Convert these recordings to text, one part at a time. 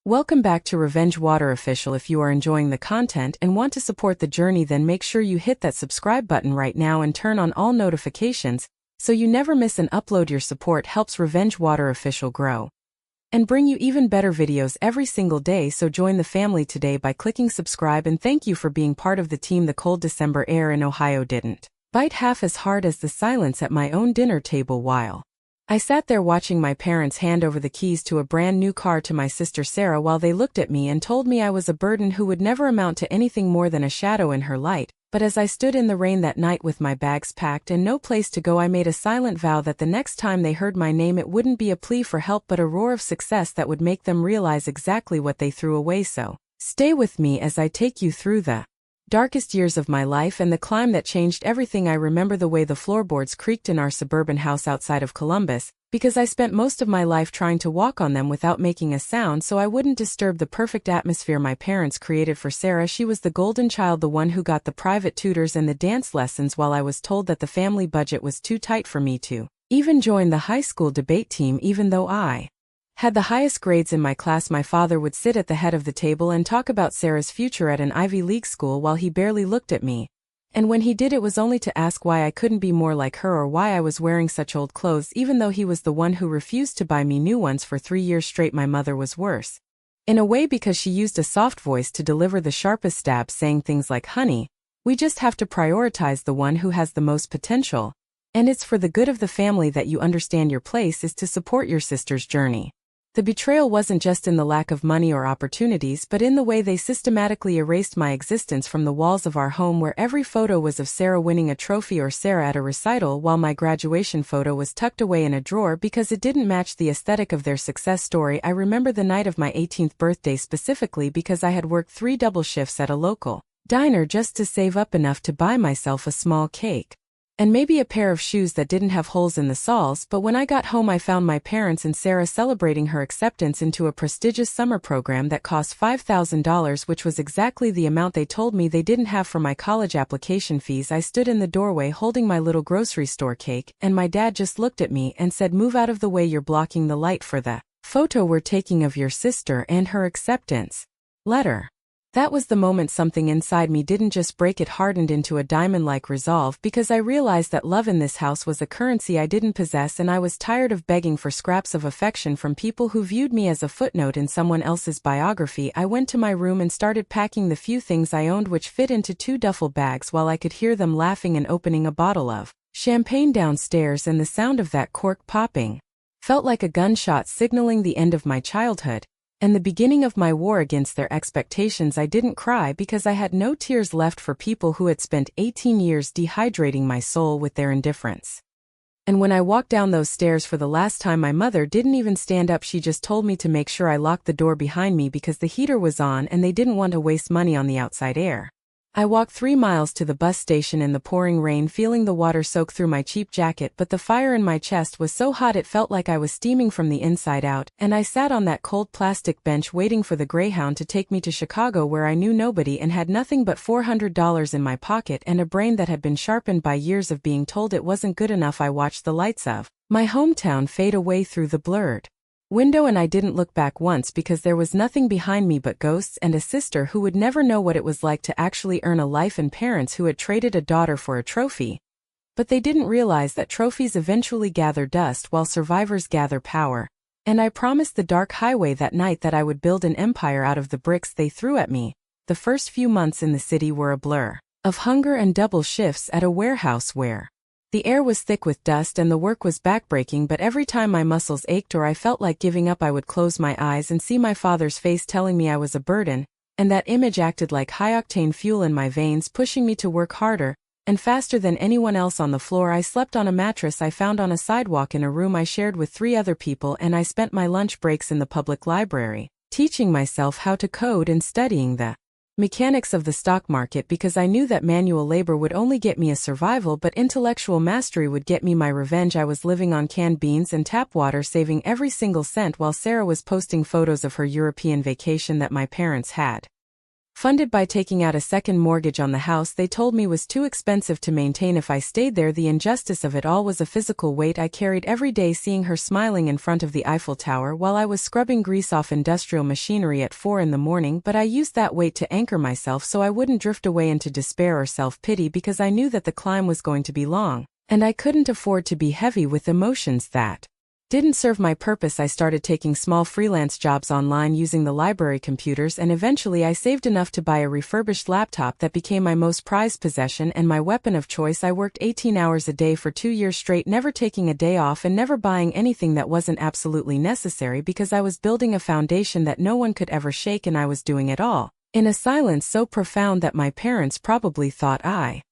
Welcome back to Revenge Water Official. If you are enjoying the content and want to support the journey, then make sure you hit that subscribe button right now and turn on all notifications so you never miss an upload. Your support helps Revenge Water Official grow and bring you even better videos every single day. So join the family today by clicking subscribe, and thank you for being part of the team. The cold December air in Ohio didn't bite half as hard as the silence at my own dinner table while I sat there watching my parents hand over the keys to a brand new car to my sister Sarah while they looked at me and told me I was a burden who would never amount to anything more than a shadow in her light. But as I stood in the rain that night with my bags packed and no place to go, I made a silent vow that the next time they heard my name, it wouldn't be a plea for help but a roar of success that would make them realize exactly what they threw away. So, stay with me as I take you through the darkest years of my life and the climb that changed everything. I remember the way the floorboards creaked in our suburban house outside of Columbus, because I spent most of my life trying to walk on them without making a sound so I wouldn't disturb the perfect atmosphere my parents created for Sarah. She was the golden child, the one who got the private tutors and the dance lessons while I was told that the family budget was too tight for me to even join the high school debate team. Even though I had the highest grades in my class, my father would sit at the head of the table and talk about Sarah's future at an Ivy League school while he barely looked at me. And when he did, it was only to ask why I couldn't be more like her or why I was wearing such old clothes, even though he was the one who refused to buy me new ones for 3 years straight. My mother was worse, in a way, because she used a soft voice to deliver the sharpest stabs, saying things like, "Honey, we just have to prioritize the one who has the most potential. And it's for the good of the family that you understand your place is to support your sister's journey." The betrayal wasn't just in the lack of money or opportunities, but in the way they systematically erased my existence from the walls of our home, where every photo was of Sarah winning a trophy or Sarah at a recital, while my graduation photo was tucked away in a drawer because it didn't match the aesthetic of their success story. I remember the night of my 18th birthday specifically because I had worked 3 double shifts at a local diner just to save up enough to buy myself a small cake and maybe a pair of shoes that didn't have holes in the soles. But when I got home, I found my parents and Sarah celebrating her acceptance into a prestigious summer program that cost $5,000, which was exactly the amount they told me they didn't have for my college application fees. I stood in the doorway holding my little grocery store cake, and my dad just looked at me and said, "Move out of the way, you're blocking the light for the photo we're taking of your sister and her acceptance letter." That was the moment something inside me didn't just break, it hardened into a diamond-like resolve, because I realized that love in this house was a currency I didn't possess, and I was tired of begging for scraps of affection from people who viewed me as a footnote in someone else's biography. I went to my room and started packing the few things I owned, which fit into 2 duffel bags, while I could hear them laughing and opening a bottle of champagne downstairs, and the sound of that cork popping felt like a gunshot signaling the end of my childhood and the beginning of my war against their expectations. I didn't cry because I had no tears left for people who had spent 18 years dehydrating my soul with their indifference. And when I walked down those stairs for the last time, my mother didn't even stand up. She just told me to make sure I locked the door behind me because the heater was on and they didn't want to waste money on the outside air. I walked 3 miles to the bus station in the pouring rain, feeling the water soak through my cheap jacket, but the fire in my chest was so hot it felt like I was steaming from the inside out, and I sat on that cold plastic bench waiting for the Greyhound to take me to Chicago, where I knew nobody and had nothing but $400 in my pocket and a brain that had been sharpened by years of being told it wasn't good enough. I watched the lights of my hometown fade away through the blurred window, and I didn't look back once because there was nothing behind me but ghosts and a sister who would never know what it was like to actually earn a life, and parents who had traded a daughter for a trophy. But they didn't realize that trophies eventually gather dust while survivors gather power. And I promised the dark highway that night that I would build an empire out of the bricks they threw at me. The first few months in the city were a blur of hunger and double shifts at a warehouse where the air was thick with dust and the work was backbreaking, but every time my muscles ached or I felt like giving up, I would close my eyes and see my father's face telling me I was a burden, and that image acted like high-octane fuel in my veins, pushing me to work harder and faster than anyone else on the floor. I slept on a mattress I found on a sidewalk in a room I shared with 3 other people, and I spent my lunch breaks in the public library, teaching myself how to code and studying the mechanics of the stock market, because I knew that manual labor would only get me a survival, but intellectual mastery would get me my revenge. I was living on canned beans and tap water, saving every single cent, while Sarah was posting photos of her European vacation that my parents had funded by taking out a second mortgage on the house they told me was too expensive to maintain if I stayed there. The injustice of it all was a physical weight I carried every day, seeing her smiling in front of the Eiffel Tower while I was scrubbing grease off industrial machinery at 4 in the morning, but I used that weight to anchor myself so I wouldn't drift away into despair or self-pity, because I knew that the climb was going to be long, and I couldn't afford to be heavy with emotions that didn't serve my purpose. I started taking small freelance jobs online using the library computers, and eventually I saved enough to buy a refurbished laptop that became my most prized possession and my weapon of choice. I worked 18 hours a day for 2 years straight, never taking a day off and never buying anything that wasn't absolutely necessary, because I was building a foundation that no one could ever shake, and I was doing it all in a silence so profound that my parents probably thought I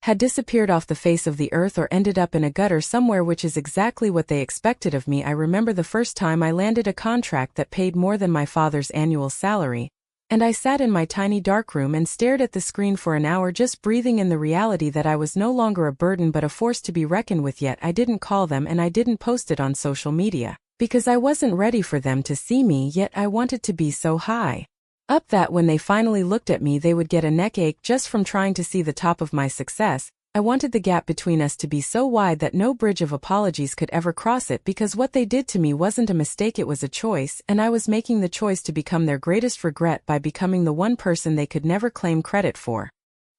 had disappeared off the face of the earth or ended up in a gutter somewhere, which is exactly what they expected of me. I remember the first time I landed a contract that paid more than my father's annual salary, and I sat in my tiny dark room and stared at the screen for an hour, just breathing in the reality that I was no longer a burden but a force to be reckoned with. Yet I didn't call them and I didn't post it on social media, because I wasn't ready for them to see me, yet I wanted to be so high up that when they finally looked at me they would get a neck ache just from trying to see the top of my success. I wanted the gap between us to be so wide that no bridge of apologies could ever cross it, because what they did to me wasn't a mistake, it was a choice, and I was making the choice to become their greatest regret by becoming the one person they could never claim credit for.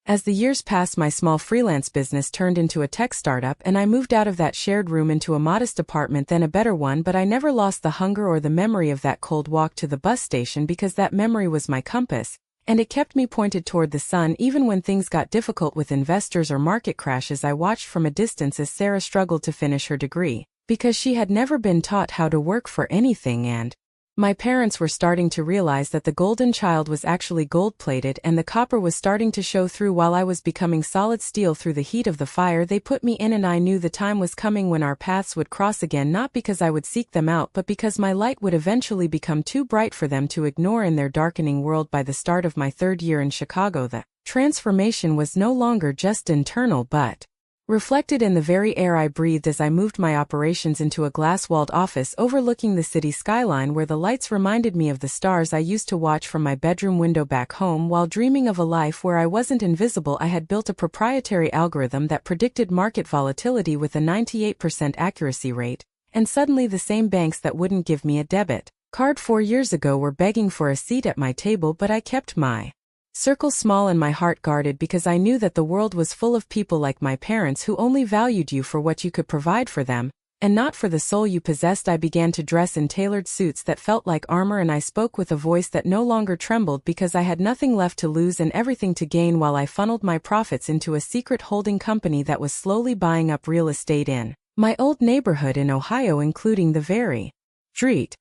As the years passed, my small freelance business turned into a tech startup, and I moved out of that shared room into a modest apartment, then a better one, but I never lost the hunger or the memory of that cold walk to the bus station, because that memory was my compass, and it kept me pointed toward the sun. Even when things got difficult with investors or market crashes, I watched from a distance as Sarah struggled to finish her degree, because she had never been taught how to work for anything, and my parents were starting to realize that the golden child was actually gold-plated and the copper was starting to show through. While I was becoming solid steel through the heat of the fire they put me in, and I knew the time was coming when our paths would cross again, not because I would seek them out but because my light would eventually become too bright for them to ignore in their darkening world. By the start of my 3rd year in Chicago, the transformation was no longer just internal but reflected in the very air I breathed as I moved my operations into a glass-walled office overlooking the city skyline, where the lights reminded me of the stars I used to watch from my bedroom window back home while dreaming of a life where I wasn't invisible. I had built a proprietary algorithm that predicted market volatility with a 98% accuracy rate, and suddenly the same banks that wouldn't give me a debit card 4 years ago were begging for a seat at my table. But I kept my circle small and my heart guarded, because I knew that the world was full of people like my parents who only valued you for what you could provide for them, and not for the soul you possessed. I began to dress in tailored suits that felt like armor, and I spoke with a voice that no longer trembled, because I had nothing left to lose and everything to gain, while I funneled my profits into a secret holding company that was slowly buying up real estate in my old neighborhood in Ohio, including the very street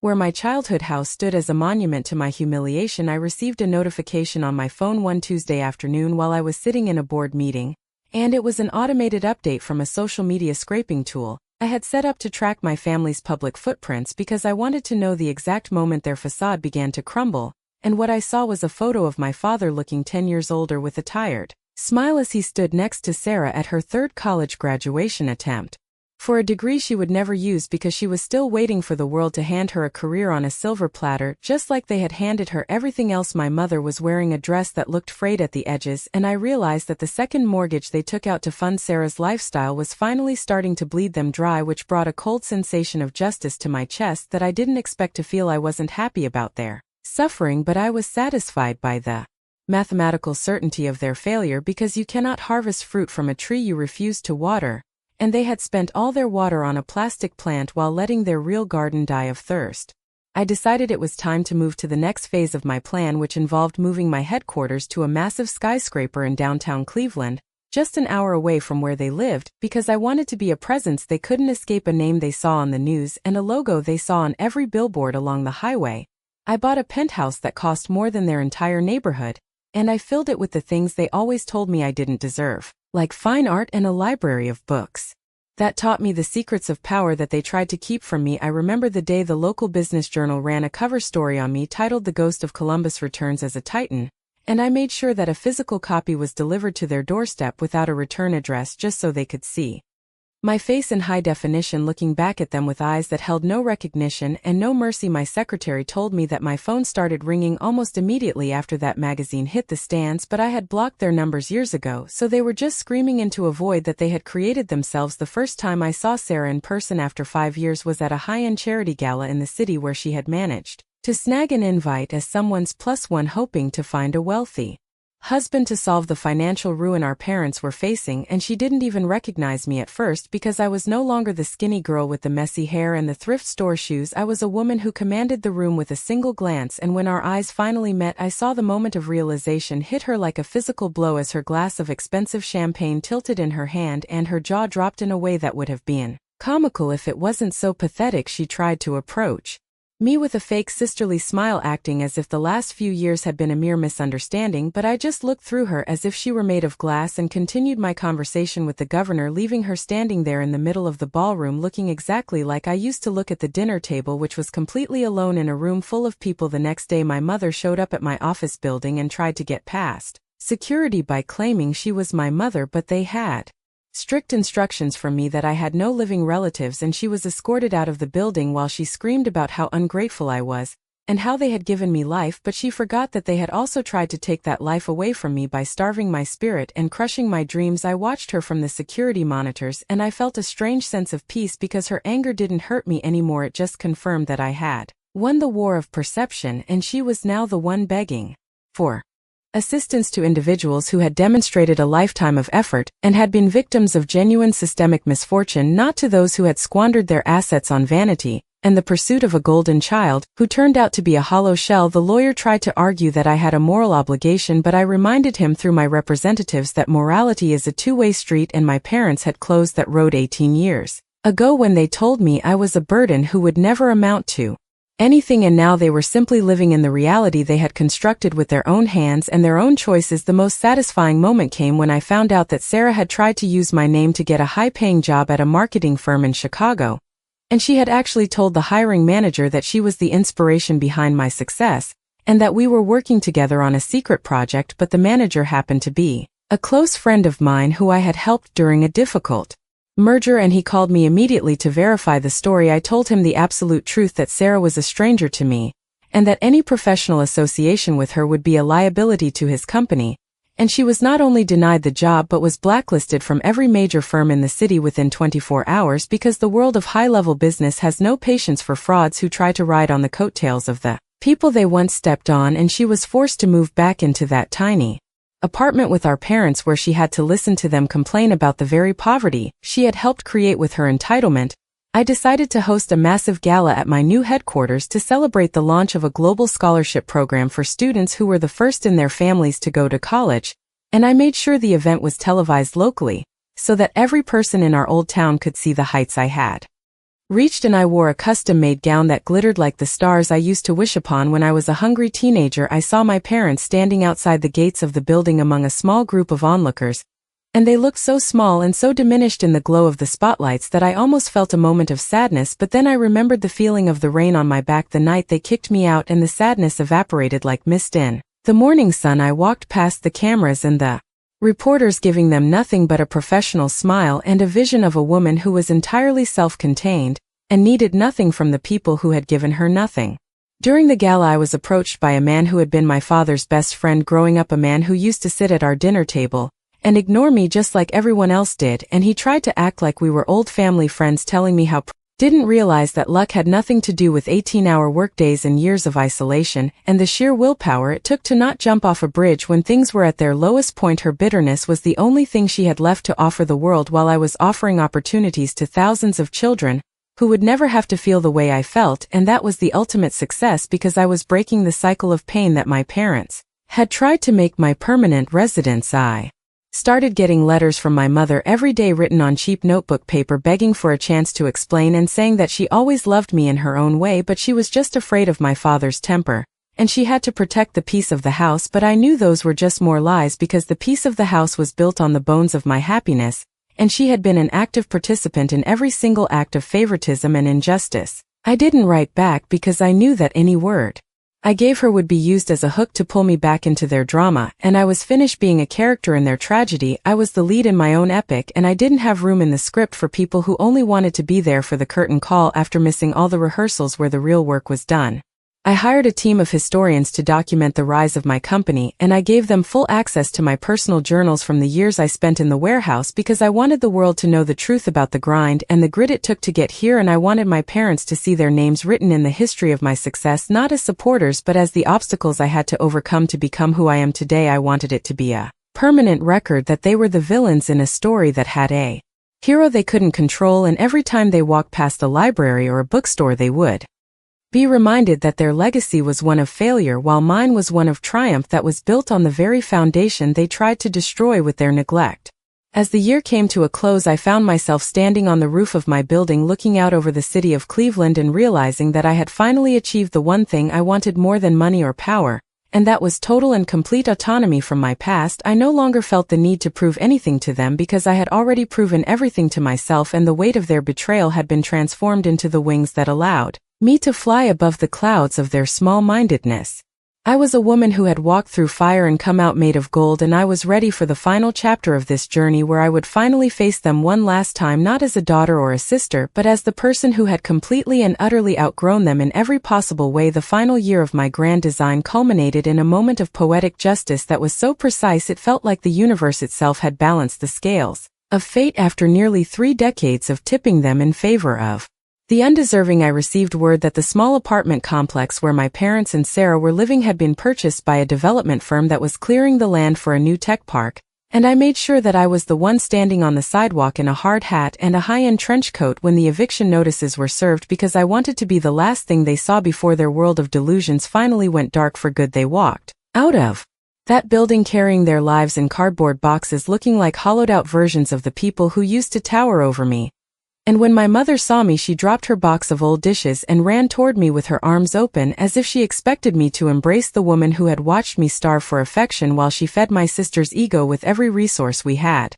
where my childhood house stood as a monument to my humiliation. I received a notification on my phone one Tuesday afternoon while I was sitting in a board meeting, and it was an automated update from a social media scraping tool I had set up to track my family's public footprints, because I wanted to know the exact moment their facade began to crumble. And what I saw was a photo of my father looking 10 years older, with a tired smile as he stood next to Sarah at her 3rd college graduation attempt for a degree she would never use, because she was still waiting for the world to hand her a career on a silver platter, just like they had handed her everything else. My mother was wearing a dress that looked frayed at the edges, and I realized that the second mortgage they took out to fund Sarah's lifestyle was finally starting to bleed them dry, which brought a cold sensation of justice to my chest that I didn't expect to feel. I wasn't happy about their suffering, but I was satisfied by the mathematical certainty of their failure, because you cannot harvest fruit from a tree you refuse to water, and they had spent all their water on a plastic plant while letting their real garden die of thirst. I decided it was time to move to the next phase of my plan, which involved moving my headquarters to a massive skyscraper in downtown Cleveland, just an hour away from where they lived, because I wanted to be a presence they couldn't escape, a name they saw on the news and a logo they saw on every billboard along the highway. I bought a penthouse that cost more than their entire neighborhood, and I filled it with the things they always told me I didn't deserve, like fine art and a library of books that taught me the secrets of power that they tried to keep from me. I remember the day the local business journal ran a cover story on me titled "The Ghost of Columbus Returns as a Titan," and I made sure that a physical copy was delivered to their doorstep without a return address, just so they could see My face in high definition looking back at them with eyes that held no recognition and no mercy. My secretary told me that my phone started ringing almost immediately after that magazine hit the stands, but I had blocked their numbers years ago, so they were just screaming into a void that they had created themselves. The first time I saw Sarah in person after 5 years was at a high-end charity gala in the city where she had managed to snag an invite as someone's plus one, hoping to find a wealthy husband to solve the financial ruin our parents were facing, and she didn't even recognize me at first because I was no longer the skinny girl with the messy hair and the thrift store shoes. I was a woman who commanded the room with a single glance, and when our eyes finally met, I saw the moment of realization hit her like a physical blow as her glass of expensive champagne tilted in her hand and her jaw dropped in a way that would have been comical if it wasn't so pathetic. She tried to approach me with a fake sisterly smile, acting as if the last few years had been a mere misunderstanding, but I just looked through her as if she were made of glass and continued my conversation with the governor, leaving her standing there in the middle of the ballroom looking exactly like I used to look at the dinner table, which was completely alone in a room full of people. The next day my mother showed up at my office building and tried to get past security by claiming she was my mother, but they had strict instructions from me that I had no living relatives, and she was escorted out of the building while she screamed about how ungrateful I was and how they had given me life, but she forgot that they had also tried to take that life away from me by starving my spirit and crushing my dreams. I watched her from the security monitors, and I felt a strange sense of peace because her anger didn't hurt me anymore. It just confirmed that I had won the war of perception, and she was now the one begging for assistance to individuals who had demonstrated a lifetime of effort and had been victims of genuine systemic misfortune, not to those who had squandered their assets on vanity and the pursuit of a golden child who turned out to be a hollow shell. The lawyer tried to argue that I had a moral obligation, but I reminded him through my representatives that morality is a two-way street, and my parents had closed that road 18 years ago when they told me I was a burden who would never amount to anything, and now they were simply living in the reality they had constructed with their own hands and their own choices. The most satisfying moment came when I found out that Sarah had tried to use my name to get a high-paying job at a marketing firm in Chicago, and she had actually told the hiring manager that she was the inspiration behind my success and that we were working together on a secret project. But the manager happened to be a close friend of mine who I had helped during a difficult merger, and he called me immediately to verify the story. I told him the absolute truth, that Sarah was a stranger to me and that any professional association with her would be a liability to his company, and she was not only denied the job but was blacklisted from every major firm in the city within 24 hours because the world of high-level business has no patience for frauds who try to ride on the coattails of the people they once stepped on. And she was forced to move back into that tiny apartment with our parents, where she had to listen to them complain about the very poverty she had helped create with her entitlement. I decided to host a massive gala at my new headquarters to celebrate the launch of a global scholarship program for students who were the first in their families to go to college, and I made sure the event was televised locally so that every person in our old town could see the heights I had reached. And I wore a custom-made gown that glittered like the stars I used to wish upon when I was a hungry teenager. I saw my parents standing outside the gates of the building among a small group of onlookers, and they looked so small and so diminished in the glow of the spotlights that I almost felt a moment of sadness. But then I remembered the feeling of the rain on my back the night they kicked me out, and the sadness evaporated like mist in the morning sun. I walked past the cameras and the reporters, giving them nothing but a professional smile and a vision of a woman who was entirely self-contained and needed nothing from the people who had given her nothing. During the gala I was approached by a man who had been my father's best friend growing up, a man who used to sit at our dinner table and ignore me just like everyone else did, and he tried to act like we were old family friends, telling me how didn't realize that luck had nothing to do with 18-hour workdays and years of isolation and the sheer willpower it took to not jump off a bridge when things were at their lowest point. Her bitterness was the only thing she had left to offer the world, while I was offering opportunities to thousands of children who would never have to feel the way I felt, and that was the ultimate success because I was breaking the cycle of pain that my parents had tried to make my permanent residence. I started getting letters from my mother every day, written on cheap notebook paper, begging for a chance to explain and saying that she always loved me in her own way, but she was just afraid of my father's temper, and she had to protect the peace of the house. But I knew those were just more lies, because the peace of the house was built on the bones of my happiness, and she had been an active participant in every single act of favoritism and injustice. I didn't write back because I knew that any word I gave her would be used as a hook to pull me back into their drama, and I was finished being a character in their tragedy. I was the lead in my own epic, and I didn't have room in the script for people who only wanted to be there for the curtain call after missing all the rehearsals where the real work was done. I hired a team of historians to document the rise of my company, and I gave them full access to my personal journals from the years I spent in the warehouse because I wanted the world to know the truth about the grind and the grit it took to get here, and I wanted my parents to see their names written in the history of my success not as supporters but as the obstacles I had to overcome to become who I am today. I wanted it to be a permanent record that they were the villains in a story that had a hero they couldn't control, and every time they walked past a library or a bookstore they would be reminded that their legacy was one of failure while mine was one of triumph that was built on the very foundation they tried to destroy with their neglect. As the year came to a close, I found myself standing on the roof of my building looking out over the city of Cleveland and realizing that I had finally achieved the one thing I wanted more than money or power, and that was total and complete autonomy from my past. I no longer felt the need to prove anything to them because I had already proven everything to myself, and the weight of their betrayal had been transformed into the wings that allowed me to fly above the clouds of their small-mindedness. I was a woman who had walked through fire and come out made of gold, and I was ready for the final chapter of this journey where I would finally face them one last time, not as a daughter or a sister, but as the person who had completely and utterly outgrown them in every possible way. The final year of my grand design culminated in a moment of poetic justice that was so precise it felt like the universe itself had balanced the scales of fate after nearly 3 decades of tipping them in favor of the undeserving. I received word that the small apartment complex where my parents and Sarah were living had been purchased by a development firm that was clearing the land for a new tech park, and I made sure that I was the one standing on the sidewalk in a hard hat and a high-end trench coat when the eviction notices were served because I wanted to be the last thing they saw before their world of delusions finally went dark for good. They walked out of that building carrying their lives in cardboard boxes, looking like hollowed-out versions of the people who used to tower over me. And when my mother saw me, she dropped her box of old dishes and ran toward me with her arms open as if she expected me to embrace the woman who had watched me starve for affection while she fed my sister's ego with every resource we had.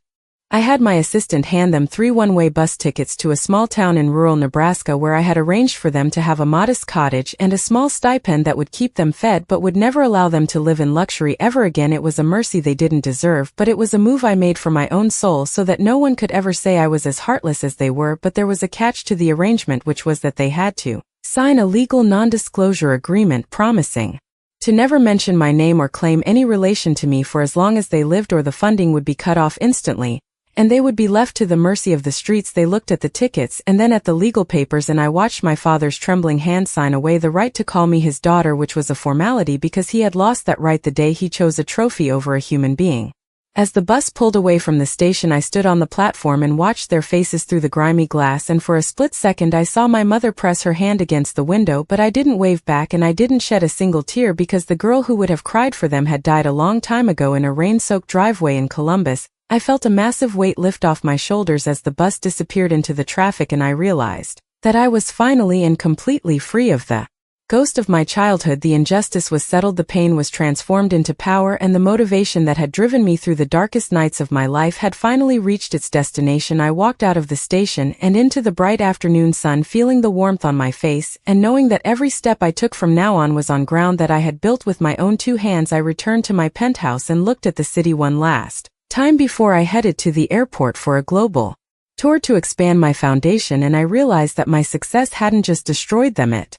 I had my assistant hand them 3 one-way bus tickets to a small town in rural Nebraska where I had arranged for them to have a modest cottage and a small stipend that would keep them fed but would never allow them to live in luxury ever again. It was a mercy they didn't deserve, but it was a move I made for my own soul so that no one could ever say I was as heartless as they were. But there was a catch to the arrangement, which was that they had to sign a legal non-disclosure agreement promising to never mention my name or claim any relation to me for as long as they lived, or the funding would be cut off instantly, and they would be left to the mercy of the streets. They looked at the tickets and then at the legal papers, and I watched my father's trembling hand sign away the right to call me his daughter, which was a formality because he had lost that right the day he chose a trophy over a human being. As the bus pulled away from the station, I stood on the platform and watched their faces through the grimy glass, and for a split second I saw my mother press her hand against the window, but I didn't wave back and I didn't shed a single tear because the girl who would have cried for them had died a long time ago in a rain-soaked driveway in Columbus. I felt a massive weight lift off my shoulders as the bus disappeared into the traffic, and I realized that I was finally and completely free of the ghost of my childhood. The injustice was settled, the pain was transformed into power, and the motivation that had driven me through the darkest nights of my life had finally reached its destination. I walked out of the station and into the bright afternoon sun, feeling the warmth on my face, and knowing that every step I took from now on was on ground that I had built with my own 2 hands. I returned to my penthouse and looked at the city one last time before I headed to the airport for a global tour to expand my foundation, and I realized that my success hadn't just destroyed them, it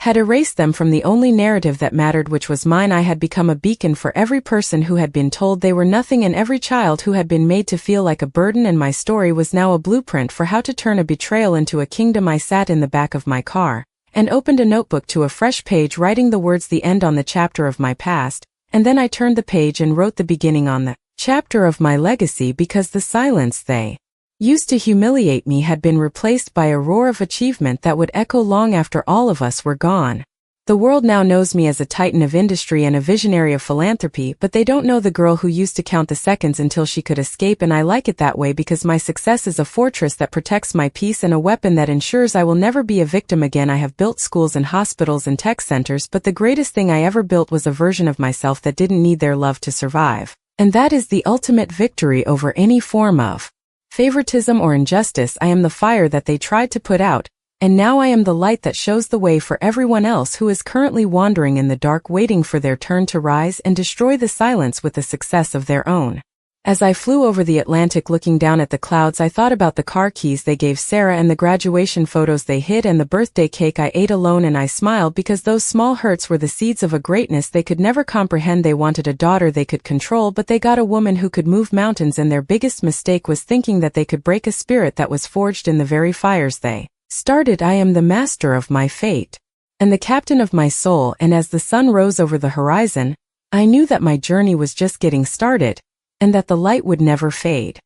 had erased them from the only narrative that mattered, which was mine. I had become a beacon for every person who had been told they were nothing and every child who had been made to feel like a burden, and my story was now a blueprint for how to turn a betrayal into a kingdom. I sat in the back of my car and opened a notebook to a fresh page, writing the words "the end" on the chapter of my past, and then I turned the page and wrote the beginning on the chapter of my legacy, because the silence they used to humiliate me had been replaced by a roar of achievement that would echo long after all of us were gone. The world now knows me as a titan of industry and a visionary of philanthropy, but they don't know the girl who used to count the seconds until she could escape, and I like it that way because my success is a fortress that protects my peace and a weapon that ensures I will never be a victim again. I have built schools and hospitals and tech centers, but the greatest thing I ever built was a version of myself that didn't need their love to survive. And that is the ultimate victory over any form of favoritism or injustice. I am the fire that they tried to put out, And now I am the light that shows the way for everyone else who is currently wandering in the dark, waiting for their turn to rise and destroy the silence with the success of their own. As I flew over the Atlantic looking down at the clouds, I thought about the car keys they gave Sarah and the graduation photos they hid and the birthday cake I ate alone, and I smiled because those small hurts were the seeds of a greatness they could never comprehend. They wanted a daughter they could control, but they got a woman who could move mountains, and their biggest mistake was thinking that they could break a spirit that was forged in the very fires they started. I am the master of my fate and the captain of my soul, and as the sun rose over the horizon, I knew that my journey was just getting started, and that the light would never fade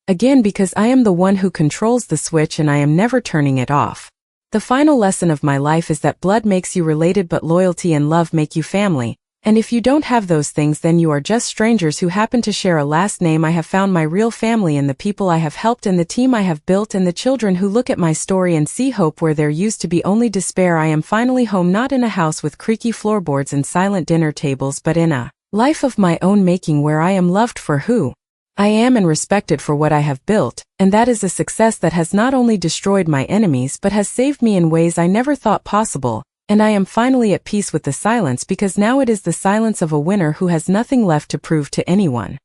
again, because I am the one who controls the switch and I am never turning it off. The final lesson of my life is that blood makes you related, but loyalty and love make you family. And if you don't have those things, then you are just strangers who happen to share a last name. I have found my real family in the people I have helped and the team I have built and the children who look at my story and see hope where there used to be only despair. I am finally home, not in a house with creaky floorboards and silent dinner tables, but in a life of my own making, where I am loved for who I am and respected for what I have built, and that is a success that has not only destroyed my enemies but has saved me in ways I never thought possible. And I am finally at peace with the silence, because now it is the silence of a winner who has nothing left to prove to anyone.